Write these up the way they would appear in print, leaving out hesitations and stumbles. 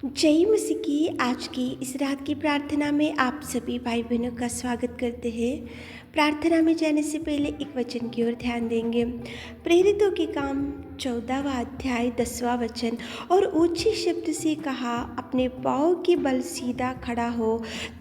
जय मसीह की आज की इस रात की प्रार्थना में आप सभी भाई बहनों का स्वागत करते हैं। प्रार्थना में जाने से पहले एक वचन की ओर ध्यान देंगे। प्रेरितों के काम 14वां अध्याय 10वां वचन। और ऊंचे शब्द से कहा, अपने पाँव के बल सीधा खड़ा हो।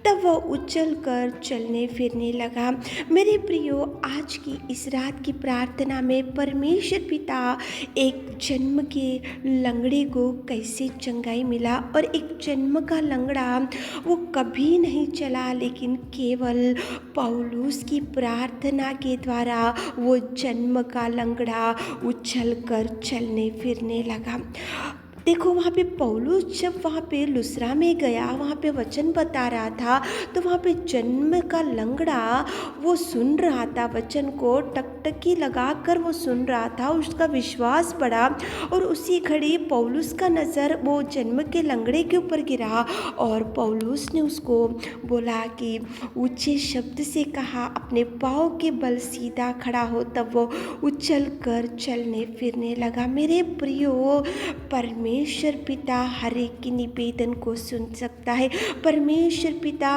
तब वह उछल कर चलने फिरने लगा। मेरे प्रियो, आज की इस रात की प्रार्थना में परमेश्वर पिता एक जन्म के लंगड़े को कैसे चंगाई मिला। और एक जन्म का लंगड़ा वो कभी नहीं चला, लेकिन केवल पौलुस की प्रार्थना के द्वारा वो जन्म का लंगड़ा उछल कर चलने फिरने लगा। देखो, वहाँ पे पौलुस जब वहाँ पे लुस्रा में गया, वहाँ पे वचन बता रहा था, तो वहाँ पे जन्म का लंगड़ा वो सुन रहा था, वचन को टकटकी लगा कर वो सुन रहा था। उसका विश्वास बढ़ा और उसी घड़ी पौलुस का नज़र वो जन्म के लंगड़े के ऊपर गिरा और पौलुस ने उसको बोला कि ऊंचे शब्द से कहा, अपने पाँव के बल सीधा खड़ा हो। तब वो उछल कर चलने फिरने लगा। मेरे प्रियो, परमेश्वर पिता हर एक की निवेदन को सुन सकता है। परमेश्वर पिता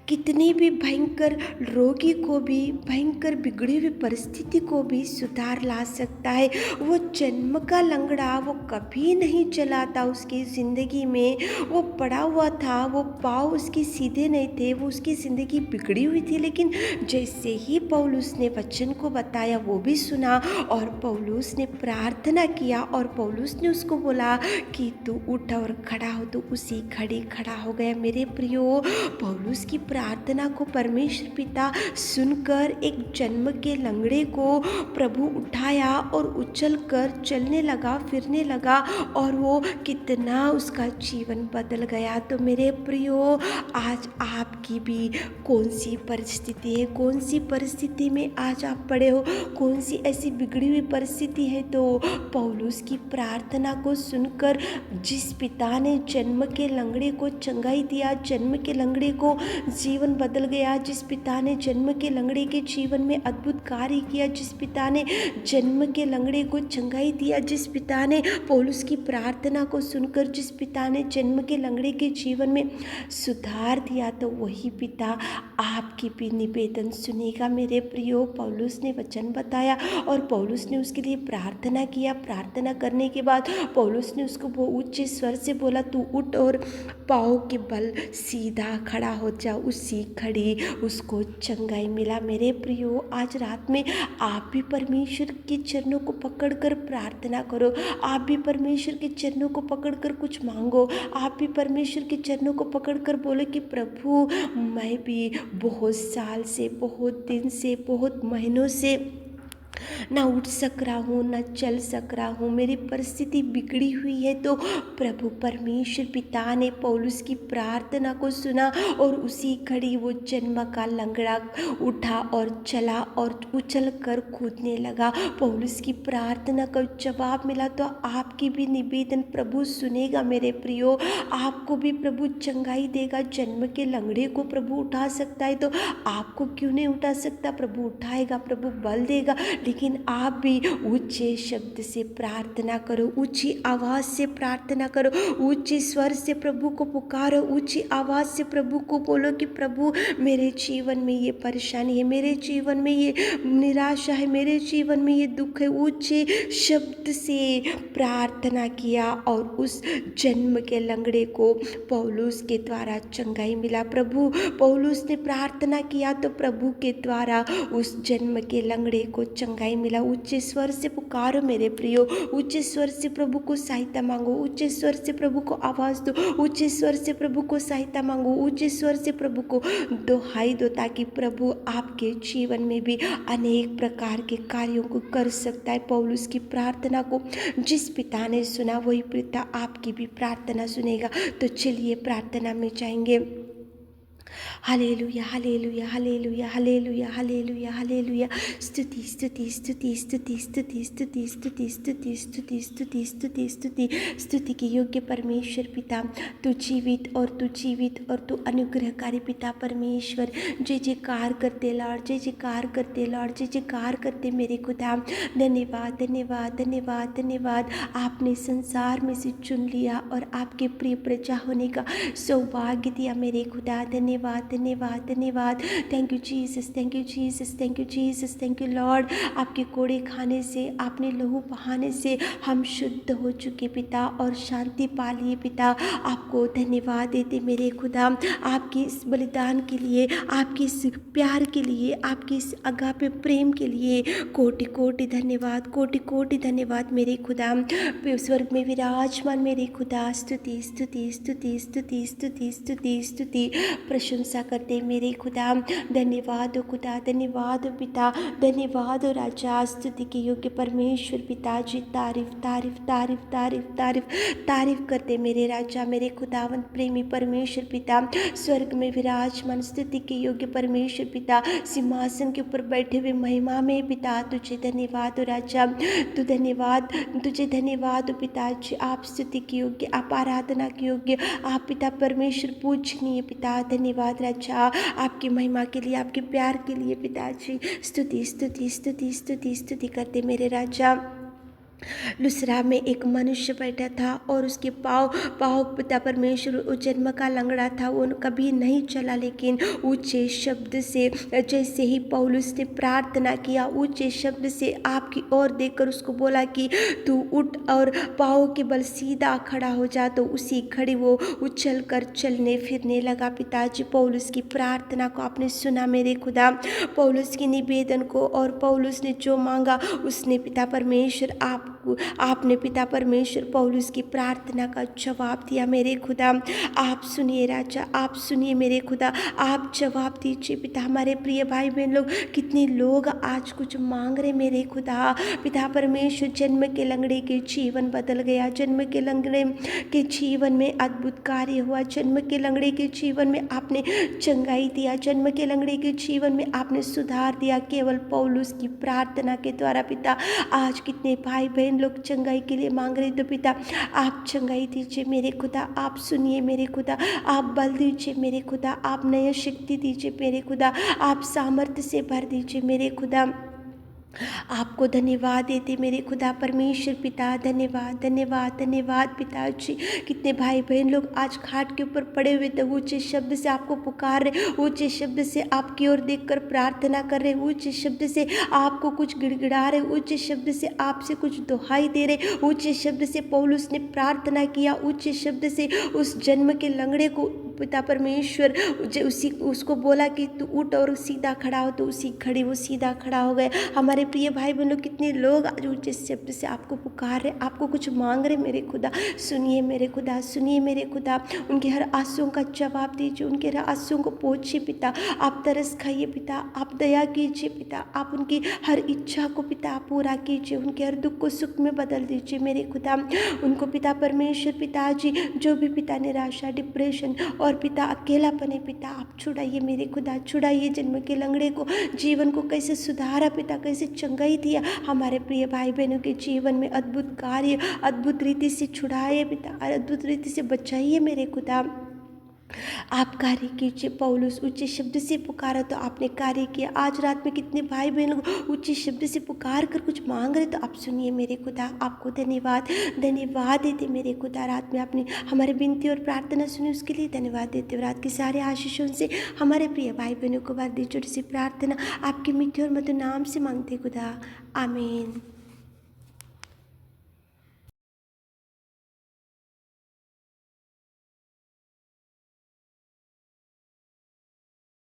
कितनी भी भयंकर रोगी को भी, भयंकर बिगड़ी हुई परिस्थिति को भी सुधार ला सकता है। वो जन्म का लंगड़ा वो कभी नहीं चला था उसकी ज़िंदगी में, वो पड़ा हुआ था, वो पाँव उसके सीधे नहीं थे, वो उसकी ज़िंदगी बिगड़ी हुई थी। लेकिन जैसे ही पौलुस ने वचन को बताया, वो भी सुना और पौलुस ने प्रार्थना किया और पौलुस ने उसको बोला कि तू उठ और खड़ा हो, तो उसी घड़ी खड़ा हो गया। मेरे प्रियो, पौलुस की प्रार्थना को परमेश्वर पिता सुनकर एक जन्म के लंगड़े को प्रभु उठाया और उछल कर चलने लगा, फिरने लगा और वो कितना उसका जीवन बदल गया। तो मेरे प्रियो, आज आपकी भी कौन सी परिस्थिति है, कौन सी परिस्थिति में आज आप पड़े हो, कौन सी ऐसी बिगड़ी हुई परिस्थिति है, तो पौलुस की प्रार्थना को सुनकर जिस पिता ने जन्म के लंगड़े को चंगाई दिया, जन्म के लंगड़े को जीवन बदल गया, जिस पिता ने जन्म के लंगड़े के जीवन में अद्भुत कार्य किया, जिस पिता ने जन्म के लंगड़े को चंगाई दिया, जिस पिता ने पौलुस की प्रार्थना को सुनकर जिस पिता ने जन्म के लंगड़े के जीवन में सुधार दिया, तो वही पिता आपकी भी निवेदन सुनेगा। मेरे प्रियो, पौलुस ने वचन बताया और पौलुस ने उसके लिए प्रार्थना किया। प्रार्थना करने के बाद पौलुस ने उसको वो ऊंचे स्वर से बोला, तू उठ और पाँव के बल सीधा खड़ा हो जा। उसी घड़ी उसको चंगाई मिला। मेरे प्रियो, आज रात में आप भी परमेश्वर के चरणों को पकड़कर प्रार्थना करो। आप भी परमेश्वर के चरणों को पकड़कर कुछ मांगो। आप भी परमेश्वर के चरणों को पकड़कर बोलो कि प्रभु, मैं भी बहुत साल से, बहुत दिन से, बहुत महीनों से ना उठ सक रहा हूँ, ना चल सक रहा हूँ, मेरी परिस्थिति बिगड़ी हुई है। तो प्रभु परमेश्वर पिता ने पौलुस की प्रार्थना को सुना और उसी घड़ी वो जन्म का लंगड़ा उठा और चला और उछल कर कूदने लगा। पौलुस की प्रार्थना का जवाब मिला। तो आपकी भी निवेदन प्रभु सुनेगा। मेरे प्रियो, आपको भी प्रभु चंगाई देगा। जन्म के लंगड़े को प्रभु उठा सकता है, तो आपको क्यों नहीं उठा सकता? प्रभु उठाएगा, प्रभु बल देगा। लेकिन आप भी ऊंचे शब्द से प्रार्थना करो, ऊंची आवाज़ से प्रार्थना करो, ऊंचे स्वर से प्रभु को पुकारो, ऊंची आवाज़ से प्रभु को बोलो कि प्रभु, मेरे जीवन में ये परेशानी है, मेरे जीवन में ये निराशा है, मेरे जीवन में ये दुख है। ऊंचे शब्द से प्रार्थना किया और उस जन्म के लंगड़े को पौलुस के द्वारा चंगाई मिला। प्रभु पौलुस ने प्रार्थना किया तो प्रभु के द्वारा उस जन्म के लंगड़े को चंगाई मिला। ऊंचे स्वर से पुकारो मेरे प्रियो, ऊंचे स्वर से प्रभु को सहायता मांगो, ऊंचे स्वर से प्रभु को आवाज़ दो, ऊंचे स्वर से प्रभु को सहायता मांगो, ऊंचे स्वर से प्रभु को दोहाई दो, ताकि प्रभु आपके जीवन में भी अनेक प्रकार के कार्यों को कर सकता है। पौलुस की प्रार्थना को जिस पिता ने सुना, वही पिता आपकी भी प्रार्थना सुनेगा। तो चलिए प्रार्थना में जाएंगे। Hallelujah, hallelujah, hallelujah, hallelujah, hallelujah, hallelujah. स्तुति, स्तुति, स्तुति, स्तुति, स्तुति, स्तुति, स्तुति, स्तुति, स्तुति, स्तुति, स्तुति, स्तुति, स्तुति के योग्य परमेश्वर पिता, तू जीवित और तू जीवित और तू अनुग्रहकारी पिता परमेश्वर। जय जयकार करते लॉर्ड, जय जयकार करते लॉर्ड, जय जयकार करते मेरे खुदा। धन्यवाद, धन्यवाद, धन्यवाद, धन्यवाद। आपने संसार में से चुन लिया और आपके प्रिय प्रजा होने का सौभाग्य दिया मेरे खुदा। धन्यवाद, धन्यवाद, धन्यवाद। Thank you Jesus, thank you Jesus, thank you Jesus, thank you Lord. आपके कोड़े खाने से, आपने लहू बहाने से हम शुद्ध हो चुके पिता और शांति पा लिए पिता। आपको धन्यवाद देते मेरे खुदा, आपके इस बलिदान के लिए, आपके इस प्यार के लिए, आपके इस अगापे प्रेम के लिए कोटि कोटि धन्यवाद, कोटि कोटि धन्यवाद मेरे खुदा। स्वर्ग में विराजमान मेरे खुदा, स्तुति स्तुति स्तुति स्तुति स्तुति स्तुति स्तुति प्रशंसा करते मेरे खुदा। धन्यवाद हो खुदा, धन्यवाद हो पिता, धन्यवाद हो राजा। स्तुति के योग्य परमेश्वर पिताजी, तारीफ तारीफ तारीफ तारीफ तारीफ तारीफ करते मेरे राजा, मेरे खुदावंत प्रेमी परमेश्वर पिता। स्वर्ग में विराजमान स्तुति के योग्य परमेश्वर पिता, सिंहासन के ऊपर बैठे हुए महिमा में पिता, तुझे धन्यवाद हो राजा, तू धन्यवाद, तुझे धन्यवाद हो पिताजी। आप स्तुति के योग्य, आप आराधना के योग्य, आप पिता परमेश्वर पूजनीय पिता। धन्यवाद राजा, आपकी महिमा के लिए, आपके प्यार के लिए पिताजी। स्तुति स्तुति स्तुति स्तुति स्तुति करते मेरे राजा। लुसरा में एक मनुष्य बैठा था और उसके पाँव पाँव पिता परमेश्वर, वो जन्म का लंगड़ा था, वो कभी नहीं चला, लेकिन ऊंचे शब्द से जैसे ही पौलुस ने प्रार्थना किया, ऊंचे शब्द से आपकी ओर देखकर उसको बोला कि तू उठ और पाँव के बल सीधा खड़ा हो जा, तो उसी घड़ी वो उछल कर चलने फिरने लगा। पिताजी, पौलुस की प्रार्थना को आपने सुना मेरे खुदा, पौलुस की निवेदन को, और पौलुस ने जो मांगा उसने पिता परमेश्वर आपने पिता परमेश्वर पौलुस की प्रार्थना का जवाब दिया मेरे खुदा। आप सुनिए राजा, आप सुनिए मेरे खुदा, आप जवाब दीजिए पिता। हमारे प्रिय भाई बहन लोग, कितने लोग आज कुछ मांग रहे मेरे खुदा। पिता परमेश्वर, जन्म के लंगड़े के जीवन बदल गया, जन्म के लंगड़े के जीवन में अद्भुत कार्य हुआ, जन्म के लंगड़े के जीवन में आपने चंगाई दिया, जन्म के लंगड़े के जीवन में आपने सुधार दिया, केवल पौलुस की प्रार्थना के द्वारा पिता। आज कितने भाई बहन लोग चंगाई के लिए मांग रहे, तो पिता आप चंगाई दीजिए मेरे खुदा, आप सुनिए मेरे खुदा, आप बल दीजिए मेरे खुदा, आप नई शक्ति दीजिए मेरे खुदा, आप सामर्थ्य से भर दीजिए मेरे खुदा। आपको धन्यवाद देते मेरे खुदा परमेश्वर पिता। धन्यवाद धन्यवाद धन्यवाद पिताजी। कितने भाई बहन लोग आज खाट के ऊपर पड़े हुए थे, ऊंचे शब्द से आपको पुकार रहे, ऊंचे शब्द से आपकी ओर देखकर प्रार्थना कर रहे, ऊंचे शब्द से आपको कुछ गिड़गिड़ा रहे, ऊंचे शब्द से आपसे कुछ दुहाई दे रहे, ऊंचे शब्द से पौलुस ने प्रार्थना किया, ऊंचे शब्द से उस जन्म के लंगड़े को पिता परमेश्वर उसी उसको बोला कि तू उठ और सीधा खड़ा हो, तो उसी घड़ी वो सीधा खड़ा हो गए। हमारे प्रिय भाई बहनों, कितने लोग आज ऊंचे शब्द से आपको पुकार रहे, आपको कुछ मांग रहे मेरे खुदा। सुनिए मेरे खुदा, सुनिए मेरे खुदा, उनके हर आंसुओं का जवाब दीजिए, उनके हर आंसुओं को पोंछिए पिता। आप तरस खाइए पिता, आप दया कीजिए पिता, आप उनकी हर इच्छा को पिता पूरा कीजिए, उनके हर दुख को सुख में बदल दीजिए मेरे खुदा। उनको पिता परमेश्वर पिताजी, जो भी पिता निराशा, डिप्रेशन और पिता अकेलापन है पिता, आप छुड़ाइए मेरे खुदा, छुड़ाइए। जन्म के लंगड़े को, जीवन को कैसे सुधारा पिता, कैसे चंगाई दिया हमारे प्रिय भाई बहनों के जीवन में, अद्भुत कार्य अद्भुत रीति से छुड़ाए पिता, अद्भुत रीति से बचाइए मेरे खुदा। आप कार्य कीजिए। पौलुस ऊंचे शब्द से पुकारा तो आपने कार्य किया। आज रात में कितने भाई बहन लोग ऊंचे शब्द से पुकार कर कुछ मांग रहे, तो आप सुनिए मेरे खुदा। आपको धन्यवाद धन्यवाद देते मेरे खुदा। रात में आपने हमारे विनती और प्रार्थना सुनी, उसके लिए धन्यवाद देते हो। रात के सारे आशीषों से हमारे प्रिय भाई बहनों को बात दी, छोटी सी प्रार्थना आपके मीठे और मधुर नाम से मांगते खुदा, आमीन।